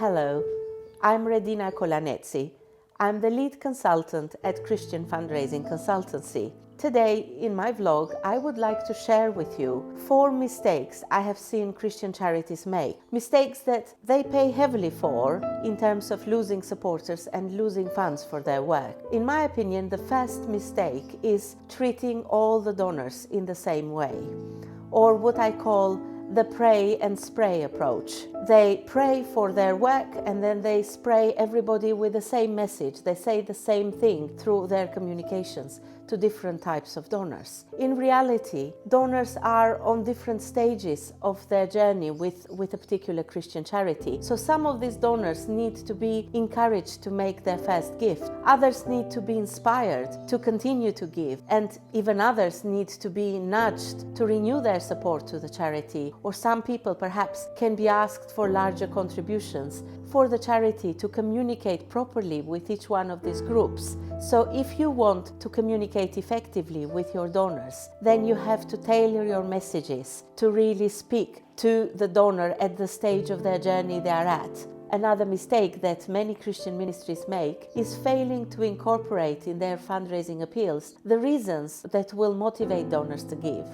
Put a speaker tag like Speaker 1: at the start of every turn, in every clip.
Speaker 1: Hello, I'm Redina Colanezzi. I'm the lead consultant at Christian Fundraising Consultancy. Today, in my vlog, I would like to share with you 4 mistakes I have seen Christian charities make. Mistakes that they pay heavily for in terms of losing supporters and losing funds for their work. In my opinion, the first mistake is treating all the donors in the same way, or what I call the pray and spray approach. They pray for their work and then they spray everybody with the same message. They say the same thing through their communications to different types of donors. In reality, donors are on different stages of their journey with a particular Christian charity. So some of these donors need to be encouraged to make their first gift. Others need to be inspired to continue to give, and even others need to be nudged to renew their support to the charity. Or some people perhaps can be asked for larger contributions for the charity to communicate properly with each one of these groups. So if you want to communicate effectively with your donors, then you have to tailor your messages to really speak to the donor at the stage of their journey they are at. Another mistake that many Christian ministries make is failing to incorporate in their fundraising appeals the reasons that will motivate donors to give.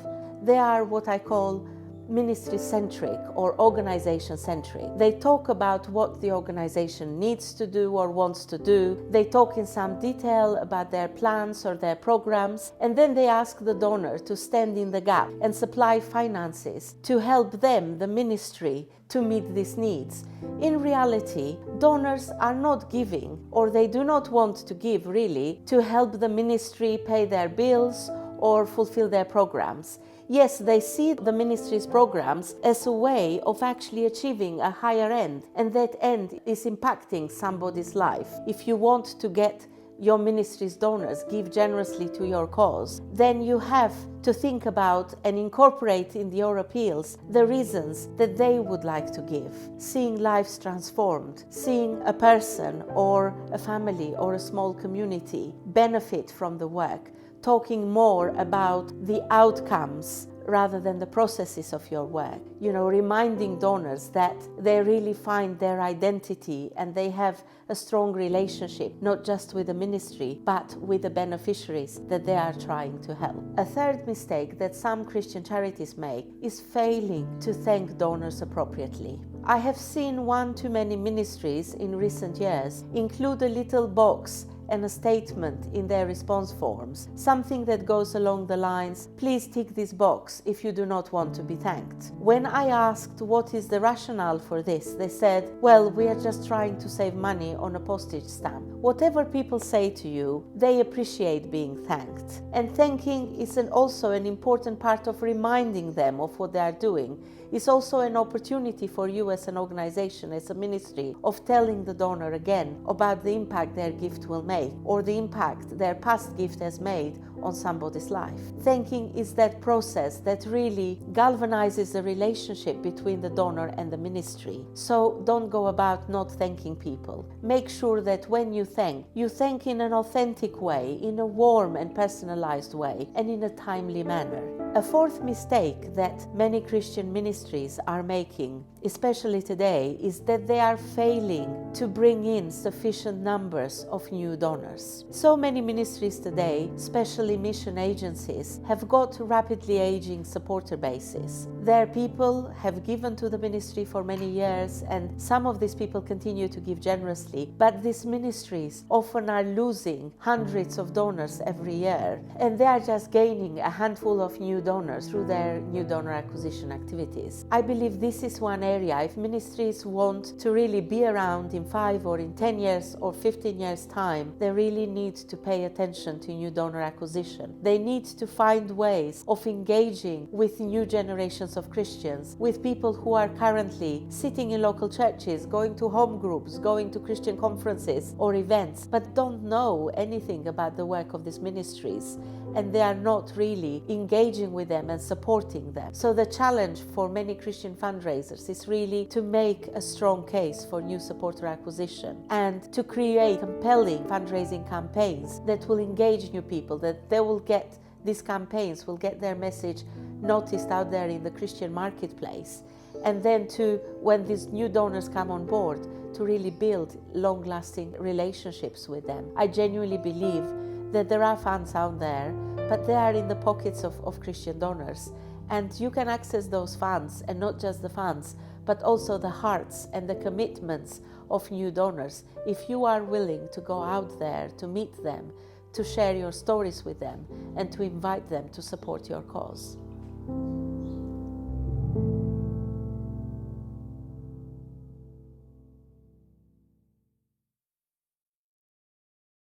Speaker 1: They are what I call ministry-centric or organization-centric. They talk about what the organization needs to do or wants to do. They talk in some detail about their plans or their programs, and then they ask the donor to stand in the gap and supply finances to help them, the ministry, to meet these needs. In reality, donors are not giving, or they do not want to give really, to help the ministry pay their bills or fulfill their programs. Yes, they see the ministry's programs as a way of actually achieving a higher end, and that end is impacting somebody's life. If you want to get your ministry's donors give generously to your cause, then you have to think about and incorporate in your appeals the reasons that they would like to give. Seeing lives transformed, seeing a person or a family or a small community benefit from the work, talking more about the outcomes rather than the processes of your work. Reminding donors that they really find their identity and they have a strong relationship, not just with the ministry, but with the beneficiaries that they are trying to help. A third mistake that some Christian charities make is failing to thank donors appropriately. I have seen one too many ministries in recent years include a little box and a statement in their response forms, something that goes along the lines, please tick this box if you do not want to be thanked. When I asked what is the rationale for this, they said, well, we are just trying to save money on a postage stamp. Whatever people say to you, they appreciate being thanked. And thanking is also an important part of reminding them of what they are doing. It's also an opportunity for you as an organization, as a ministry, of telling the donor again about the impact their gift will make, or the impact their past gift has made on somebody's life. Thanking is that process that really galvanizes the relationship between the donor and the ministry. So don't go about not thanking people. Make sure that when you thank in an authentic way, in a warm and personalized way, and in a timely manner. A fourth mistake that many Christian ministries are making, especially today, is that they are failing to bring in sufficient numbers of new donors. So many ministries today, especially mission agencies, have got rapidly aging supporter bases. Their people have given to the ministry for many years, and some of these people continue to give generously, but these ministries often are losing hundreds of donors every year, and they are just gaining a handful of new donors through their new donor acquisition activities. I believe this is one area, if ministries want to really be around in 5 or in 10 years or 15 years time, they really need to pay attention to new donor acquisition. They need to find ways of engaging with new generations of Christians, with people who are currently sitting in local churches, going to home groups, going to Christian conferences or events, but don't know anything about the work of these ministries, and they are not really engaging with them and supporting them. So the challenge for many Christian fundraisers is really to make a strong case for new supporter acquisition and to create compelling fundraising campaigns that will engage new people, that they will get these campaigns, will get their message noticed out there in the Christian marketplace, And then to, when these new donors come on board, to really build long-lasting relationships with them. I genuinely believe that there are funds out there, but they are in the pockets of Christian donors. And you can access those funds, and not just the funds, but also the hearts and the commitments of new donors. If you are willing to go out there, to meet them, to share your stories with them, and to invite them to support your cause.